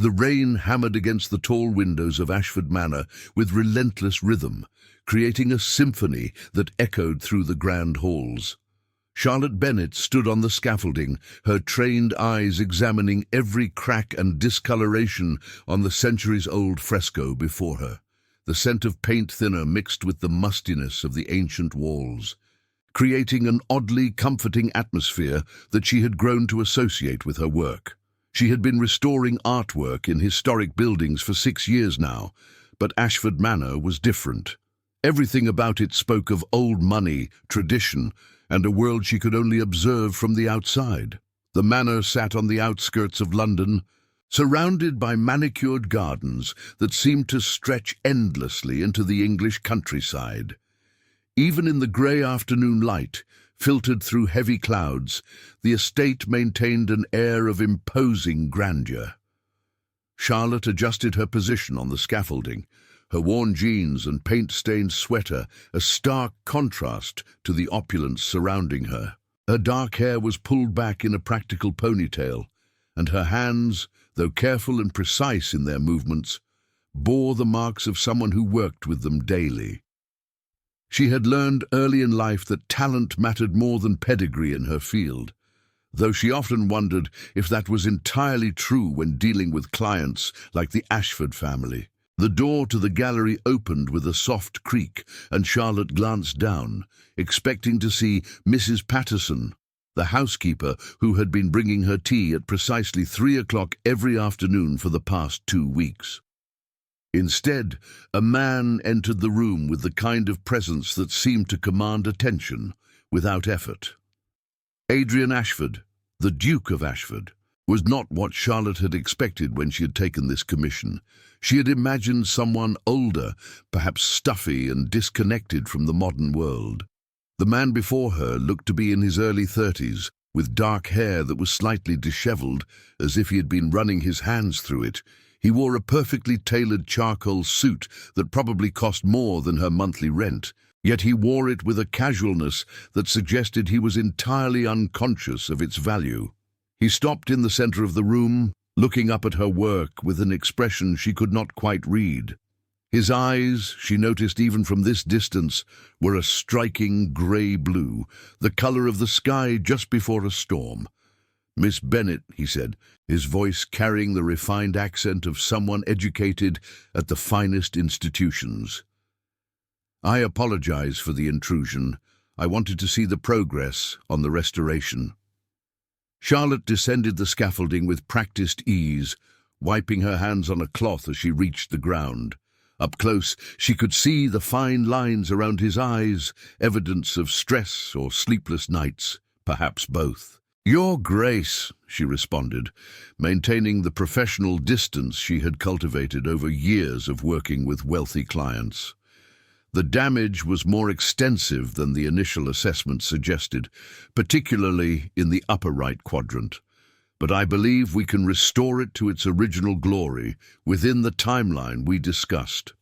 The rain hammered against the tall windows of Ashford Manor with relentless rhythm, creating a symphony that echoed through the grand halls. Charlotte Bennet stood on the scaffolding, her trained eyes examining every crack and discoloration on the centuries-old fresco before her. The scent of paint thinner mixed with the mustiness of the ancient walls, creating an oddly comforting atmosphere that she had grown to associate with her work. She had been restoring artwork in historic buildings for 6 years now, but Ashford Manor was different. Everything about it spoke of old money, tradition, and a world she could only observe from the outside. The manor sat on the outskirts of London, surrounded by manicured gardens that seemed to stretch endlessly into the English countryside. Even in the grey afternoon light, filtered through heavy clouds, the estate maintained an air of imposing grandeur. Charlotte adjusted her position on the scaffolding, her worn jeans and paint-stained sweater a stark contrast to the opulence surrounding her. Her dark hair was pulled back in a practical ponytail, and her hands, though careful and precise in their movements, bore the marks of someone who worked with them daily. She had learned early in life that talent mattered more than pedigree in her field, though she often wondered if that was entirely true when dealing with clients like the Ashford family. The door to the gallery opened with a soft creak, and Charlotte glanced down, expecting to see Mrs. Patterson, the housekeeper who had been bringing her tea at precisely 3 o'clock every afternoon for the past 2 weeks. Instead, a man entered the room with the kind of presence that seemed to command attention without effort. Adrian Ashford, the Duke of Ashford, was not what Charlotte had expected when she had taken this commission. She had imagined someone older, perhaps stuffy and disconnected from the modern world. The man before her looked to be in his early 30s, with dark hair that was slightly disheveled, as if he had been running his hands through it. He wore a perfectly tailored charcoal suit that probably cost more than her monthly rent, yet he wore it with a casualness that suggested he was entirely unconscious of its value. He stopped in the center of the room, looking up at her work with an expression she could not quite read. His eyes, she noticed even from this distance, were a striking grey blue, the color of the sky just before a storm. "Miss Bennet," he said, his voice carrying the refined accent of someone educated at the finest institutions. "I apologize for the intrusion. I wanted to see the progress on the restoration." Charlotte descended the scaffolding with practiced ease, wiping her hands on a cloth as she reached the ground. Up close, she could see the fine lines around his eyes, evidence of stress or sleepless nights, perhaps both. "Your Grace," she responded, maintaining the professional distance she had cultivated over years of working with wealthy clients. The damage was more extensive than the initial assessment suggested, particularly in the upper right quadrant. But I believe we can restore it to its original glory within the timeline we discussed.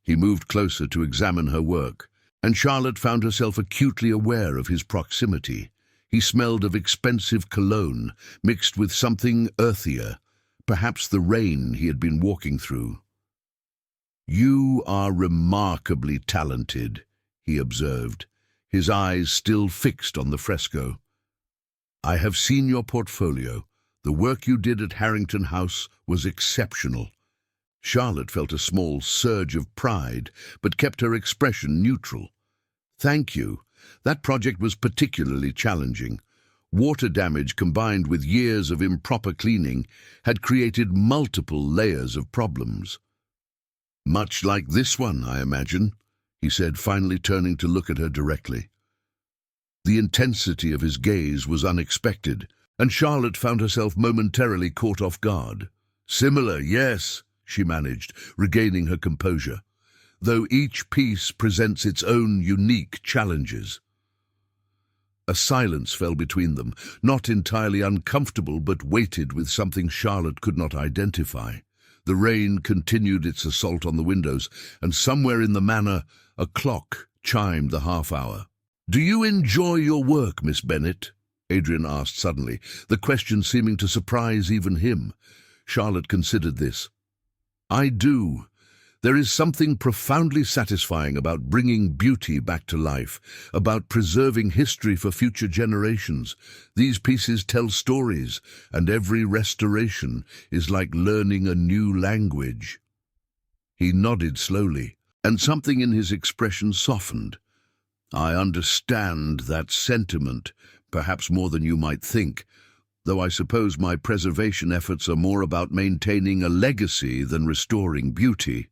He moved closer to examine her work, and Charlotte found herself acutely aware of his proximity. He smelled of expensive cologne, mixed with something earthier, perhaps the rain he had been walking through. "You are remarkably talented," he observed, his eyes still fixed on the fresco. "I have seen your portfolio. The work you did at Harrington House was exceptional." Charlotte felt a small surge of pride, but kept her expression neutral. "Thank you. That project was particularly challenging. Water damage combined with years of improper cleaning had created multiple layers of problems." "Much like this one, I imagine," he said, finally turning to look at her directly. The intensity of his gaze was unexpected, and Charlotte found herself momentarily caught off guard. "Similar, yes," she managed, regaining her composure, "though each piece presents its own unique challenges." A silence fell between them, not entirely uncomfortable but weighted with something Charlotte could not identify. The rain continued its assault on the windows, and somewhere in the manor a clock chimed the half-hour. "Do you enjoy your work, Miss Bennet?" Adrian asked suddenly, the question seeming to surprise even him. Charlotte considered this. "I do. There is something profoundly satisfying about bringing beauty back to life, about preserving history for future generations. These pieces tell stories, and every restoration is like learning a new language." He nodded slowly, and something in his expression softened. "I understand that sentiment, perhaps more than you might think, though I suppose my preservation efforts are more about maintaining a legacy than restoring beauty."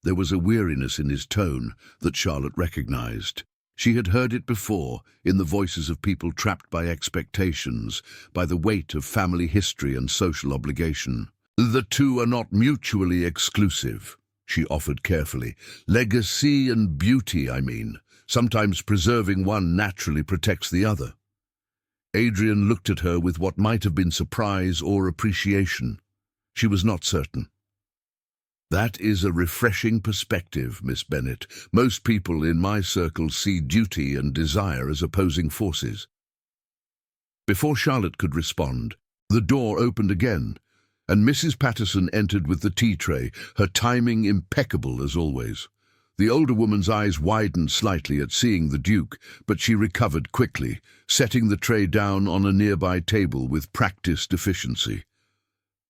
There was a weariness in his tone that Charlotte recognized. She had heard it before, in the voices of people trapped by expectations, by the weight of family history and social obligation. "The two are not mutually exclusive," she offered carefully. "Legacy and beauty, I mean. Sometimes preserving one naturally protects the other." Adrian looked at her with what might have been surprise or appreciation. She was not certain. "That is a refreshing perspective, Miss Bennet. Most people in my circle see duty and desire as opposing forces." Before Charlotte could respond, the door opened again, and Mrs. Patterson entered with the tea tray, her timing impeccable as always. The older woman's eyes widened slightly at seeing the Duke, but she recovered quickly, setting the tray down on a nearby table with practiced efficiency.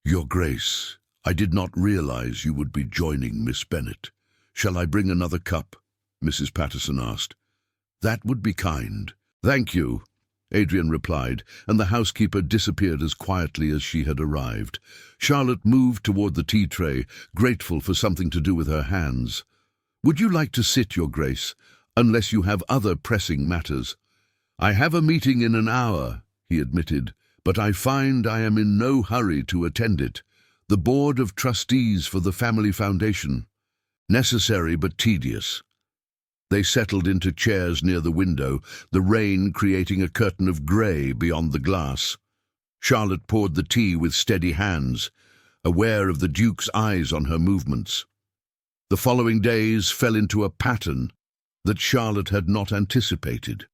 "Your Grace, I did not realize you would be joining Miss Bennet. Shall I bring another cup?" Mrs. Patterson asked. "That would be kind." "Thank you," Adrian replied, and the housekeeper disappeared as quietly as she had arrived. Charlotte moved toward the tea tray, grateful for something to do with her hands. "Would you like to sit, Your Grace, unless you have other pressing matters?" "I have a meeting in an hour," he admitted, "but I find I am in no hurry to attend it. The Board of Trustees for the Family Foundation. Necessary but tedious." They settled into chairs near the window, the rain creating a curtain of grey beyond the glass. Charlotte poured the tea with steady hands, aware of the Duke's eyes on her movements. The following days fell into a pattern that Charlotte had not anticipated.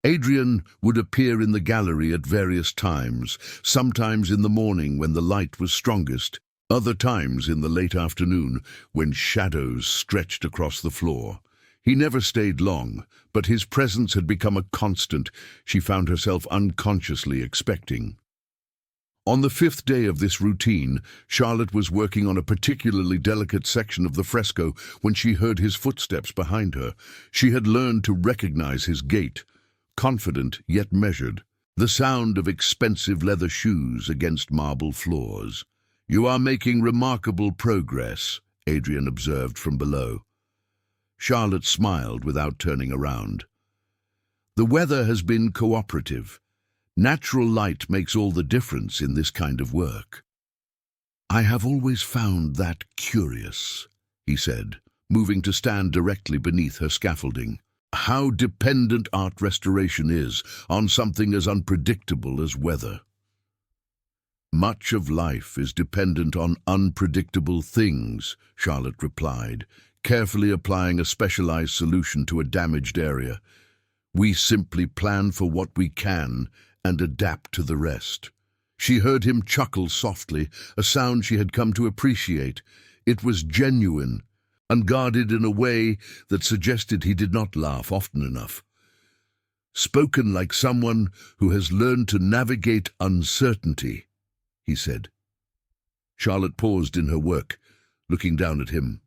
Adrian would appear in the gallery at various times, sometimes in the morning when the light was strongest, other times in the late afternoon when shadows stretched across the floor. He never stayed long, but his presence had become a constant she found herself unconsciously expecting. On the 5th day of this routine, Charlotte was working on a particularly delicate section of the fresco when she heard his footsteps behind her. She had learned to recognize his gait, confident yet measured, the sound of expensive leather shoes against marble floors. "You are making remarkable progress," Adrian observed from below. Charlotte smiled without turning around. "The weather has been cooperative. Natural light makes all the difference in this kind of work." "I have always found that curious," he said, moving to stand directly beneath her scaffolding. "How dependent art restoration is on something as unpredictable as weather." "Much of life is dependent on unpredictable things," Charlotte replied, carefully applying a specialized solution to a damaged area. "We simply plan for what we can and adapt to the rest." She heard him chuckle softly, a sound she had come to appreciate. It was genuine, unguarded in a way that suggested he did not laugh often enough. "Spoken like someone who has learned to navigate uncertainty," he said. Charlotte paused in her work, looking down at him.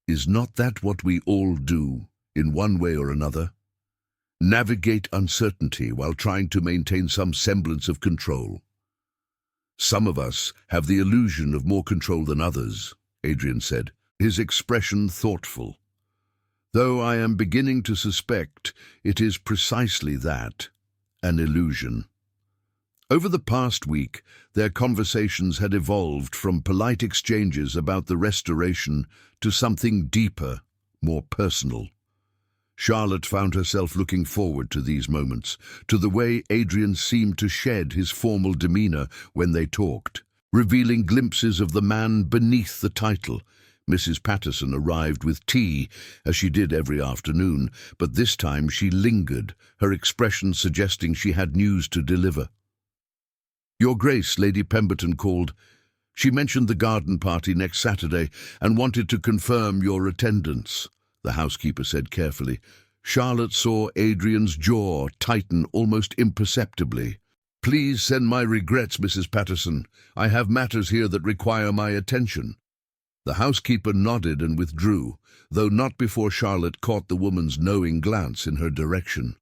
"Is not that what we all do, in one way or another? Navigate uncertainty while trying to maintain some semblance of control." "Some of us have the illusion of more control than others," Adrian said, his expression thoughtful. "Though I am beginning to suspect it is precisely that, an illusion." Over the past week, their conversations had evolved from polite exchanges about the restoration to something deeper, more personal. Charlotte found herself looking forward to these moments, to the way Adrian seemed to shed his formal demeanor when they talked, revealing glimpses of the man beneath the title. Mrs. Patterson arrived with tea, as she did every afternoon, but this time she lingered, her expression suggesting she had news to deliver. "Your Grace," Lady Pemberton called. "She mentioned the garden party next Saturday and wanted to confirm your attendance," the housekeeper said carefully. Charlotte saw Adrian's jaw tighten almost imperceptibly. "Please send my regrets, Mrs. Patterson. I have matters here that require my attention." The housekeeper nodded and withdrew, though not before Charlotte caught the woman's knowing glance in her direction.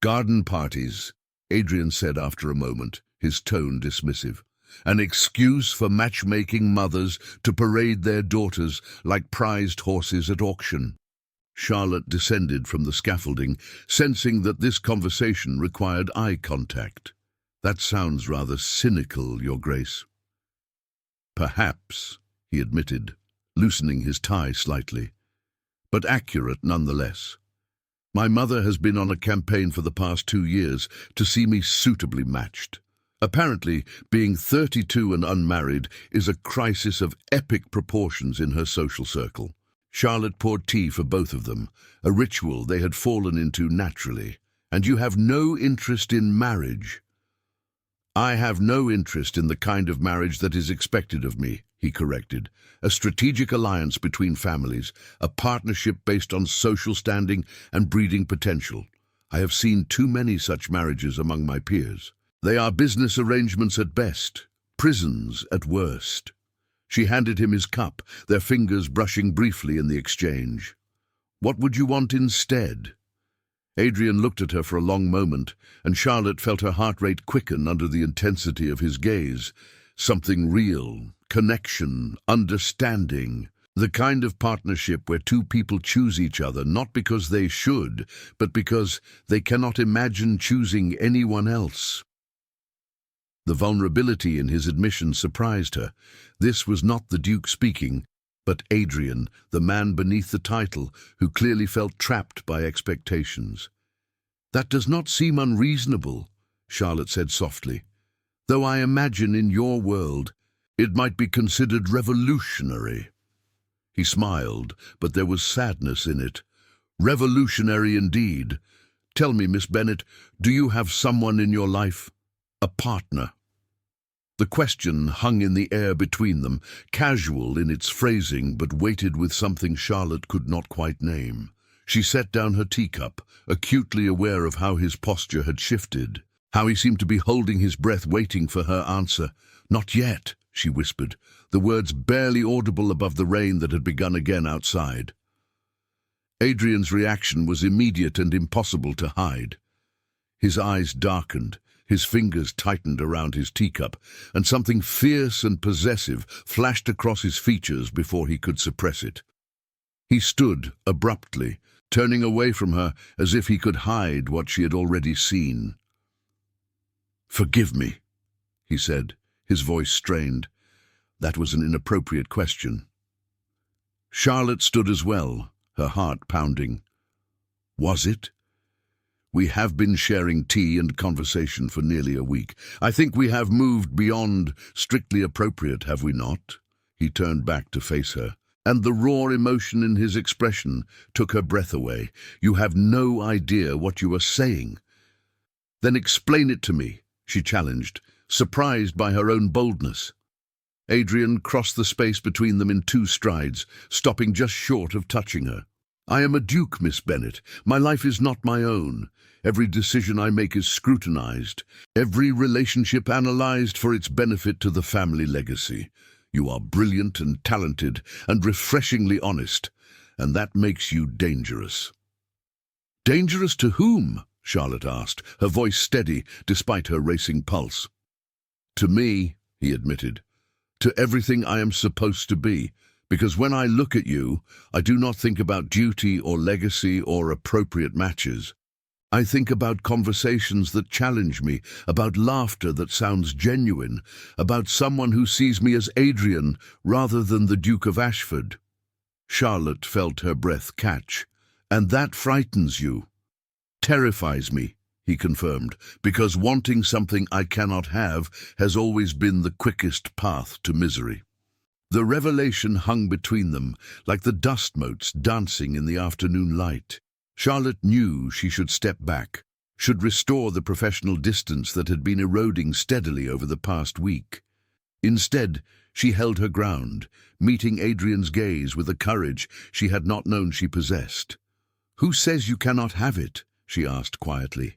"Garden parties," Adrian said after a moment, his tone dismissive. "An excuse for matchmaking mothers to parade their daughters like prized horses at auction." Charlotte descended from the scaffolding, sensing that this conversation required eye contact. "That sounds rather cynical, Your Grace." "Perhaps," he admitted, loosening his tie slightly, "but accurate nonetheless. My mother has been on a campaign for the past 2 years to see me suitably matched. Apparently, being 32 and unmarried is a crisis of epic proportions in her social circle." Charlotte poured tea for both of them, a ritual they had fallen into naturally. "And you have no interest in marriage?" "I have no interest in the kind of marriage that is expected of me," he corrected. "A strategic alliance between families, a partnership based on social standing and breeding potential. I have seen too many such marriages among my peers. They are business arrangements at best, prisons at worst." She handed him his cup, their fingers brushing briefly in the exchange. "What would you want instead?" Adrian looked at her for a long moment, and Charlotte felt her heart rate quicken under the intensity of his gaze. Something real, connection, understanding. The kind of partnership where two people choose each other not because they should, but because they cannot imagine choosing anyone else. The vulnerability in his admission surprised her. This was not the Duke speaking, but Adrian, the man beneath the title, who clearly felt trapped by expectations. "That does not seem unreasonable," Charlotte said softly, "though I imagine in your world it might be considered revolutionary." He smiled, but there was sadness in it. "Revolutionary indeed. Tell me, Miss Bennet, do you have someone in your life? A partner?" The question hung in the air between them, casual in its phrasing, but weighted with something Charlotte could not quite name. She set down her teacup, acutely aware of how his posture had shifted, how he seemed to be holding his breath waiting for her answer. "Not yet," she whispered, the words barely audible above the rain that had begun again outside. Adrian's reaction was immediate and impossible to hide. His eyes darkened, his fingers tightened around his teacup, and something fierce and possessive flashed across his features before he could suppress it. He stood abruptly, turning away from her as if he could hide what she had already seen. "Forgive me," he said, his voice strained. That was an inappropriate question. Charlotte stood as well, her heart pounding. Was it? "We have been sharing tea and conversation for nearly a week. I think we have moved beyond strictly appropriate, have we not?" He turned back to face her, and the raw emotion in his expression took her breath away. "You have no idea what you are saying." "Then explain it to me," she challenged, surprised by her own boldness. Adrian crossed the space between them in 2 strides, stopping just short of touching her. "I am a duke, Miss Bennet. My life is not my own. Every decision I make is scrutinized, every relationship analyzed for its benefit to the family legacy. You are brilliant and talented and refreshingly honest, and that makes you dangerous." "Dangerous to whom?" Charlotte asked, her voice steady despite her racing pulse. "To me," he admitted, "to everything I am supposed to be. Because when I look at you, I do not think about duty or legacy or appropriate matches. I think about conversations that challenge me, about laughter that sounds genuine, about someone who sees me as Adrian rather than the Duke of Ashford." Charlotte felt her breath catch. "And that frightens you?" "Terrifies me," he confirmed, "because wanting something I cannot have has always been the quickest path to misery." The revelation hung between them, like the dust motes dancing in the afternoon light. Charlotte knew she should step back. should restore the professional distance that had been eroding steadily over the past week. Instead, she held her ground, meeting Adrian's gaze with a courage she had not known she possessed. "Who says you cannot have it?" she asked quietly.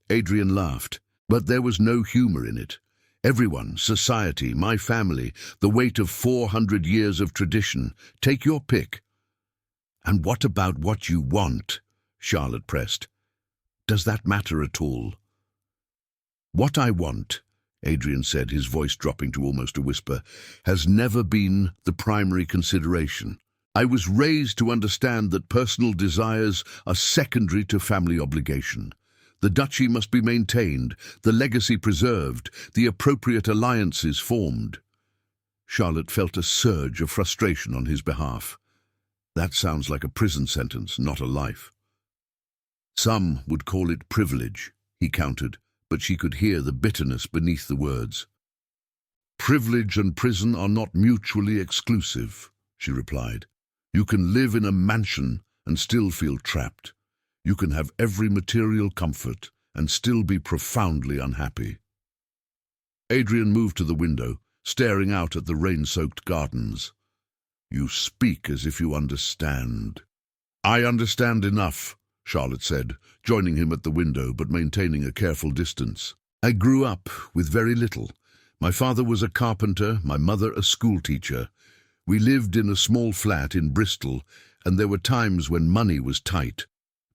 Adrian laughed, but there was no humor in it. "Everyone, society, my family, the weight of 400 years of tradition. Take your pick." "And what about what you want?" Charlotte pressed. "Does that matter at all?" "What I want," Adrian said, his voice dropping to almost a whisper, "has never been the primary consideration. I was raised to understand that personal desires are secondary to family obligation. The duchy must be maintained, the legacy preserved, the appropriate alliances formed." Charlotte felt a surge of frustration on his behalf. "That sounds like a prison sentence, not a life." "Some would call it privilege," he countered, but she could hear the bitterness beneath the words. "Privilege and prison are not mutually exclusive," she replied. "You can live in a mansion and still feel trapped. You can have every material comfort and still be profoundly unhappy." Adrian moved to the window, staring out at the rain-soaked gardens. "You speak as if you understand." "I understand enough," Charlotte said, joining him at the window but maintaining a careful distance. "I grew up with very little. My father was a carpenter, my mother a schoolteacher. We lived in a small flat in Bristol, and there were times when money was tight.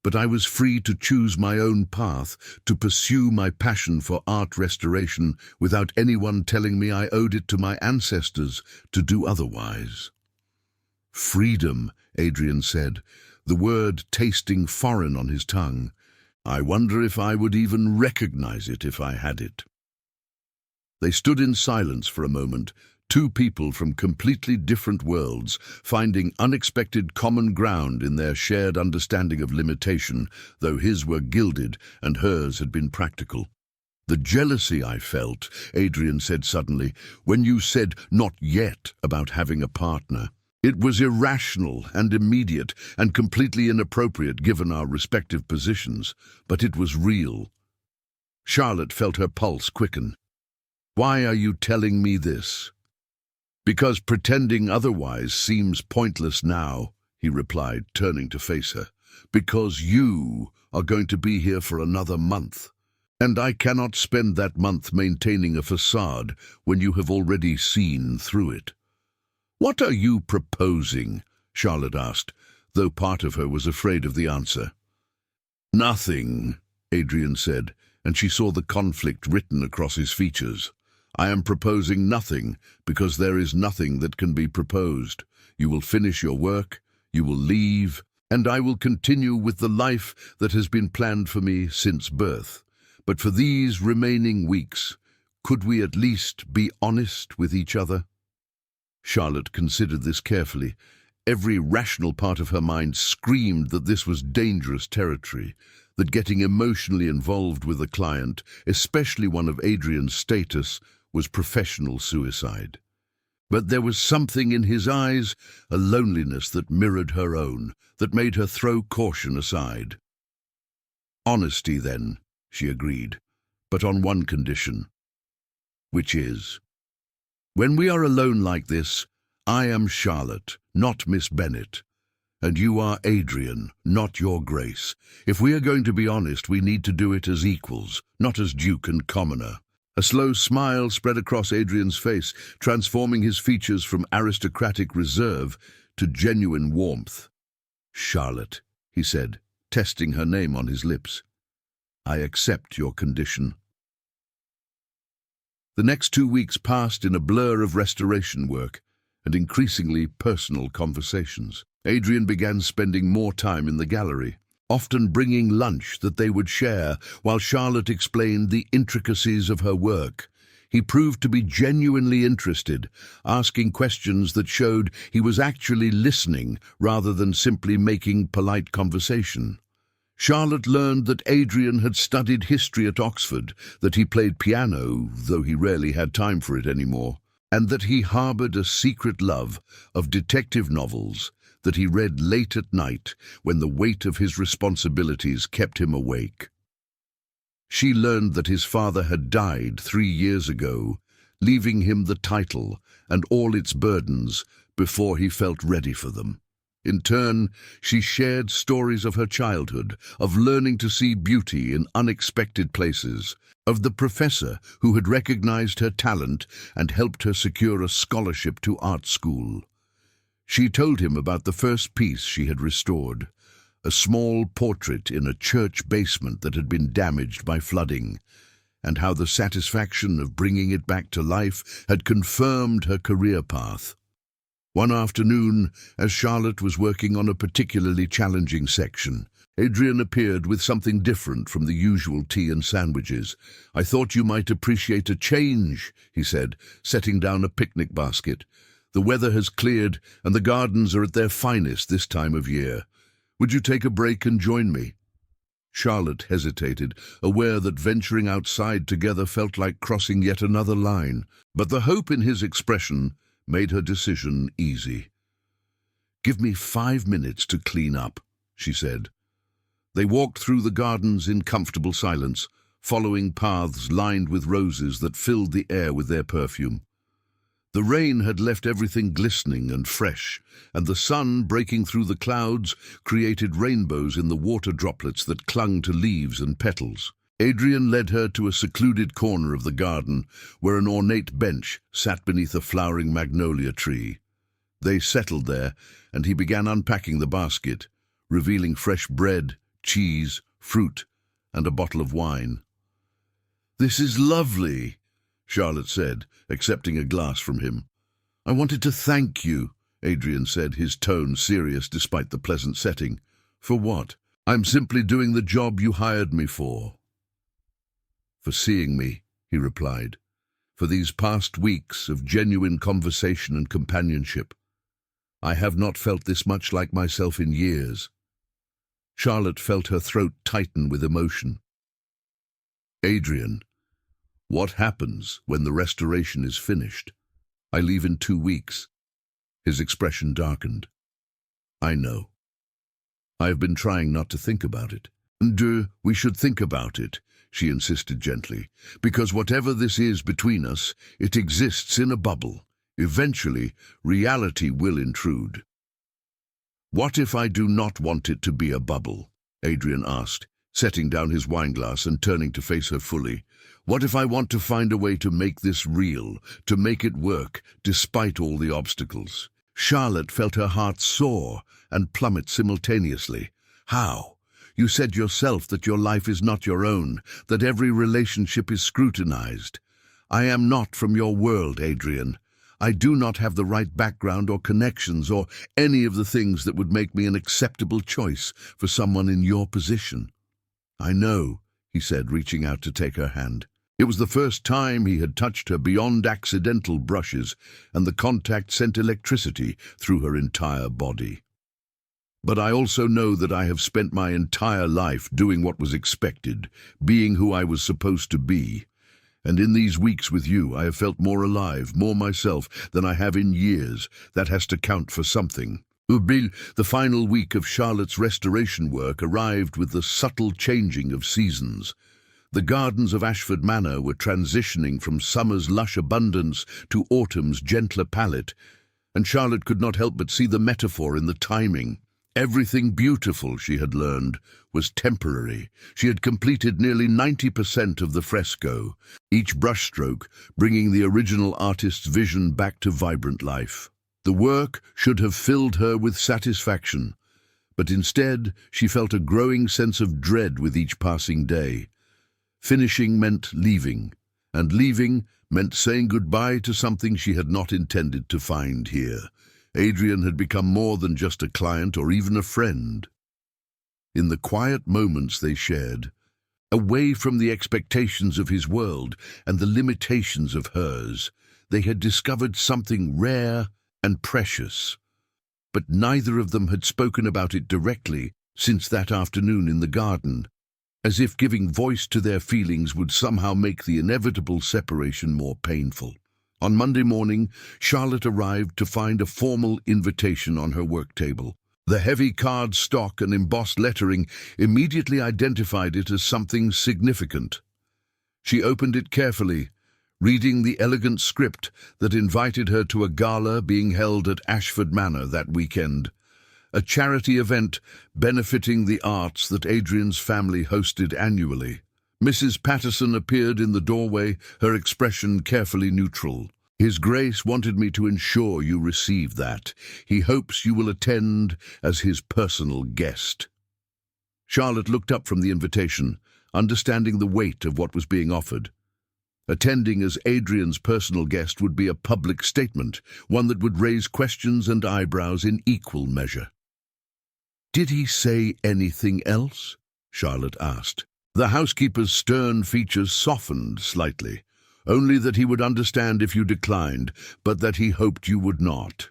But I was free to choose my own path, to pursue my passion for art restoration without anyone telling me I owed it to my ancestors to do otherwise." "Freedom," Adrian said, the word tasting foreign on his tongue. "I wonder if I would even recognize it if I had it." They stood in silence for a moment, two people from completely different worlds, finding unexpected common ground in their shared understanding of limitation, though his were gilded and hers had been practical. "The jealousy I felt," Adrian said suddenly, "when you said not yet about having a partner. It was irrational and immediate and completely inappropriate given our respective positions, but it was real." Charlotte felt her pulse quicken. "Why are you telling me this?" "Because pretending otherwise seems pointless now," he replied, turning to face her. "Because you are going to be here for another month, and I cannot spend that month maintaining a facade when you have already seen through it." "What are you proposing?" Charlotte asked, though part of her was afraid of the answer. "Nothing," Adrian said, and she saw the conflict written across his features. "I am proposing nothing because there is nothing that can be proposed. You will finish your work, you will leave, and I will continue with the life that has been planned for me since birth. But for these remaining weeks, could we at least be honest with each other?" Charlotte considered this carefully. Every rational part of her mind screamed that this was dangerous territory, that getting emotionally involved with a client, especially one of Adrian's status, was professional suicide. But there was something in his eyes, a loneliness that mirrored her own, that made her throw caution aside. "Honesty, then," she agreed, "but on one condition. Which is, when we are alone like this, I am Charlotte, not Miss Bennet, and you are Adrian, not your Grace. If we are going to be honest, we need to do it as equals, not as duke and commoner." A slow smile spread across Adrian's face, transforming his features from aristocratic reserve to genuine warmth. "Charlotte," he said, testing her name on his lips, "I accept your condition." The next 2 weeks passed in a blur of restoration work and increasingly personal conversations. Adrian began spending more time in the gallery, often bringing lunch that they would share while Charlotte explained the intricacies of her work. He proved to be genuinely interested, asking questions that showed he was actually listening rather than simply making polite conversation. Charlotte learned that Adrian had studied history at Oxford, that he played piano, though he rarely had time for it anymore, and that he harbored a secret love of detective novels that he read late at night when the weight of his responsibilities kept him awake. She learned that his father had died 3 years ago, leaving him the title and all its burdens before he felt ready for them. In turn, she shared stories of her childhood, of learning to see beauty in unexpected places, of the professor who had recognized her talent and helped her secure a scholarship to art school. She told him about the first piece she had restored, a small portrait in a church basement that had been damaged by flooding, and how the satisfaction of bringing it back to life had confirmed her career path. One afternoon, as Charlotte was working on a particularly challenging section, Adrian appeared with something different from the usual tea and sandwiches. "I thought you might appreciate a change," he said, setting down a picnic basket. "The weather has cleared and the gardens are at their finest this time of year. Would you take a break and join me?" Charlotte hesitated, aware that venturing outside together felt like crossing yet another line, but the hope in his expression made her decision easy. "Give me 5 minutes to clean up," she said. They walked through the gardens in comfortable silence, following paths lined with roses that filled the air with their perfume. The rain had left everything glistening and fresh, and the sun, breaking through the clouds, created rainbows in the water droplets that clung to leaves and petals. Adrian led her to a secluded corner of the garden, where an ornate bench sat beneath a flowering magnolia tree. They settled there, and he began unpacking the basket, revealing fresh bread, cheese, fruit, and a bottle of wine. "This is lovely," Charlotte said, accepting a glass from him. "I wanted to thank you," Adrian said, his tone serious despite the pleasant setting. "For what?" "I'm simply doing the job you hired me for." "For seeing me," he replied, "for these past weeks of genuine conversation and companionship. I have not felt this much like myself in years." Charlotte felt her throat tighten with emotion. "Adrian, what happens when the restoration is finished?" "I leave in 2 weeks." His expression darkened. "I know. I have been trying not to think about it." "And we should think about it," she insisted gently, "because whatever this is between us, it exists in a bubble. Eventually, reality will intrude." "What if I do not want it to be a bubble?" Adrian asked, setting down his wineglass and turning to face her fully. "What if I want to find a way to make this real, to make it work, despite all the obstacles?" Charlotte felt her heart soar and plummet simultaneously. "How? You said yourself that your life is not your own, that every relationship is scrutinized. I am not from your world, Adrian. I do not have the right background or connections or any of the things that would make me an acceptable choice for someone in your position." "I know," he said, reaching out to take her hand. It was the first time he had touched her beyond accidental brushes, and the contact sent electricity through her entire body. "But I also know that I have spent my entire life doing what was expected, being who I was supposed to be. And in these weeks with you, I have felt more alive, more myself, than I have in years. That has to count for something." The final week of Charlotte's restoration work arrived with the subtle changing of seasons. The gardens of Ashford Manor were transitioning from summer's lush abundance to autumn's gentler palette, and Charlotte could not help but see the metaphor in the timing. Everything beautiful, she had learned, was temporary. She had completed nearly 90% of the fresco, each brushstroke bringing the original artist's vision back to vibrant life. The work should have filled her with satisfaction, but instead she felt a growing sense of dread with each passing day. Finishing meant leaving, and leaving meant saying goodbye to something she had not intended to find here. Adrian had become more than just a client or even a friend. In the quiet moments they shared, away from the expectations of his world and the limitations of hers, they had discovered something rare and precious. But neither of them had spoken about it directly since that afternoon in the garden, as if giving voice to their feelings would somehow make the inevitable separation more painful. On Monday morning, Charlotte arrived to find a formal invitation on her work table. The heavy card stock and embossed lettering immediately identified it as something significant. She opened it carefully, reading the elegant script that invited her to a gala being held at Ashford Manor that weekend, a charity event benefiting the arts that Adrian's family hosted annually. Mrs. Patterson appeared in the doorway, her expression carefully neutral. "His Grace wanted me to ensure you receive that. He hopes you will attend as his personal guest." Charlotte looked up from the invitation, understanding the weight of what was being offered. Attending as Adrian's personal guest would be a public statement, one that would raise questions and eyebrows in equal measure. "Did he say anything else?" Charlotte asked. The housekeeper's stern features softened slightly. "Only that he would understand if you declined, but that he hoped you would not."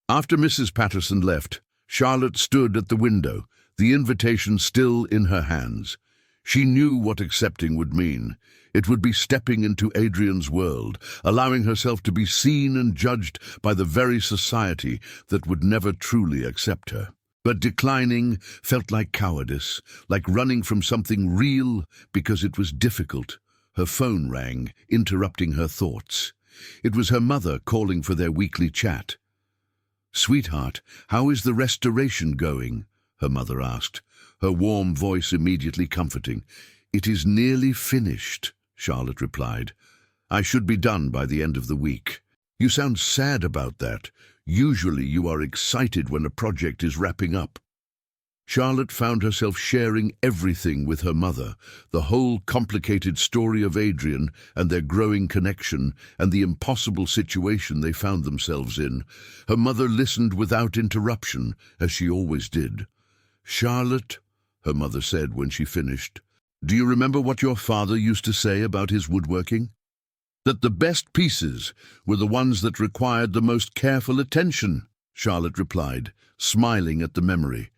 After Mrs. Patterson left, Charlotte stood at the window, the invitation still in her hands. She knew what accepting would mean. It would be stepping into Adrian's world, allowing herself to be seen and judged by the very society that would never truly accept her. But declining felt like cowardice, like running from something real because it was difficult. Her phone rang, interrupting her thoughts. It was her mother calling for their weekly chat. "Sweetheart, how is the restoration going?" her mother asked, her warm voice immediately comforting. "It is nearly finished," Charlotte replied. "I should be done by the end of the week." "You sound sad about that. Usually you are excited when a project is wrapping up." Charlotte found herself sharing everything with her mother, the whole complicated story of Adrian and their growing connection and the impossible situation they found themselves in. Her mother listened without interruption, as she always did. "Charlotte," her mother said when she finished, "do you remember what your father used to say about his woodworking? That the best pieces were the ones that required the most careful attention," Charlotte replied, smiling at the memory.